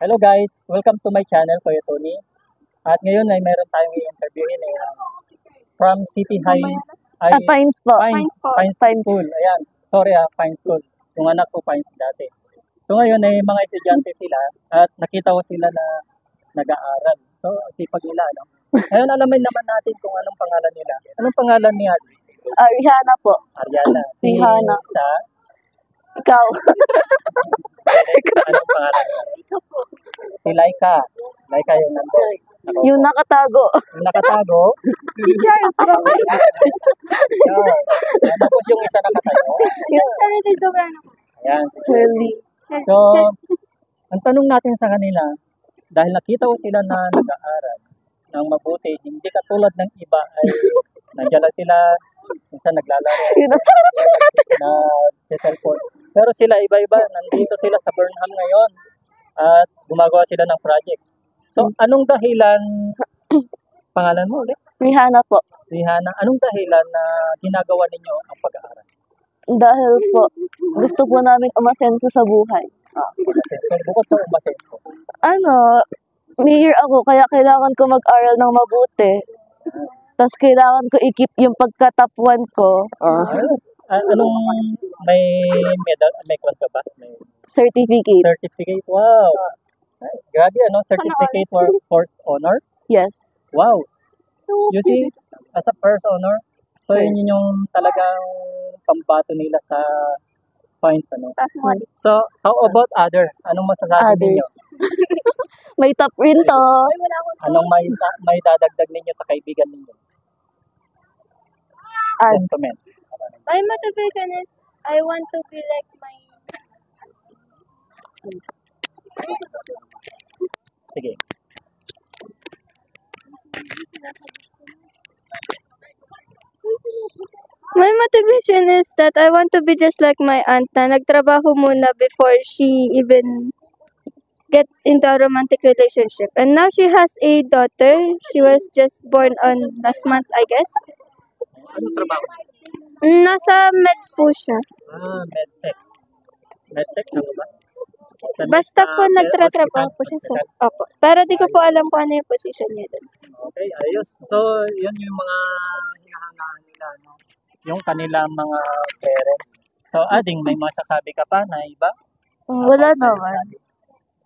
Hello guys, welcome to my channel, Kuya Tony. At ngayon ay meron tayong i-interviewin from City High Pines po. Pines School. Ayan, sorry Pines School. Yung anak ko Pines dati. So ngayon ay mga estudyante sila at nakita ko sila na nag-aaral. So sipag nila, no? Ngayon alamin naman natin kung anong pangalan nila. Anong pangalan niya? Rihanna po. Ariana. Si Rihanna. Sa Ikaw. anong pangalan niya? Si Laika. Laika yung number. Yung nakatago. Yung nakatago. Si Charles. Yun. Tapos yung isa nakatago. Ayan. Shirley. So, ang tanong natin sa kanila, dahil nakita ko sila na nag-aaral ng mabuti, hindi katulad ng iba ay nandiyan lang sila, minsan naglalaro Yun ang na cellphone. Pero sila iba-iba, nandito sila sa Burnham ngayon at gumagawa sila ng project. So, anong dahilan, pangalan mo ulit? Rihanna po. Rihanna, anong dahilan na ginagawa ninyo ang pag-aaral? Dahil po, gusto po namin umasenso sa buhay. Umasenso, bukod sa umasenso. Mayor ako, kaya kailangan ko mag-aral ng mabuti. Tapos kailangan ko i-keep yung pagka-top 1 ko. Ayos. Anong may medal, may kwento ba? May Certificate. certificate, wow. Ay, grabe, certificate for first honor. Yes. Wow. You see, as a first honor, so yun yung talagang pambato nila sa points, So, how about other? Anong masasabi ninyo? May top rin to. Anong may dadagdag ninyo sa kaibigan ninyo? Just comment. My motivation is I want to be like my Sige. My motivation is that I want to be just like my aunt na nagtrabaho muna before she even get into a romantic relationship. And now she has a daughter. She was just born on last month, I guess. Ano trabaho? Nasa med po siya. Medtech. Medtech, ano ba? Basta po nagtratrabaho po siya sa... Opo. Pero di ko po alam kung ano yung position niya doon. Okay, ayos. So, yun yung mga hinahangaan nila, no? Yung kanilang mga parents. So, Ading, may masasabi ka pa na iba? Wala About sa naman. study?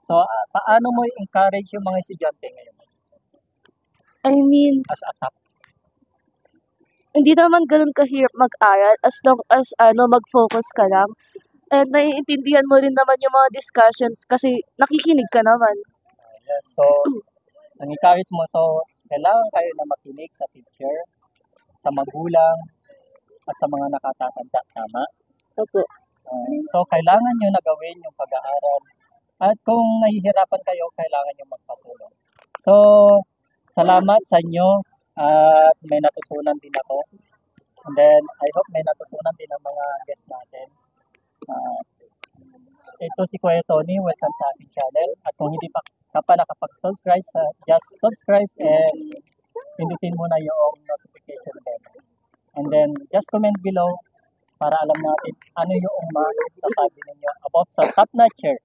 So, paano mo encourage yung mga estudyante ngayon I mean, as a top? hindi naman ganun kahirap mag-aral as long as mag-focus ka lang. And naiintindihan mo rin naman yung mga discussions kasi nakikinig ka naman. Yes. So, ang encourage mo, so, kailangan kayo na makinig sa teacher, sa magulang, at sa mga nakatatanda. Tama? Opo. So, kailangan nyo na gawin yung pag-aaral. At kung nahihirapan kayo, kailangan nyo magpatulong. So, salamat sa inyo at may natutunan din ako. And then, I hope may natutunan din ang mga guests natin. Ito si Kuya Tony, welcome sa aking channel. At kung hindi pa ka pa nakapag-subscribe, just subscribe and pindutin mo na yung notification bell. And then, just comment below para alam natin ano yung masasabi ninyo about sa top notcher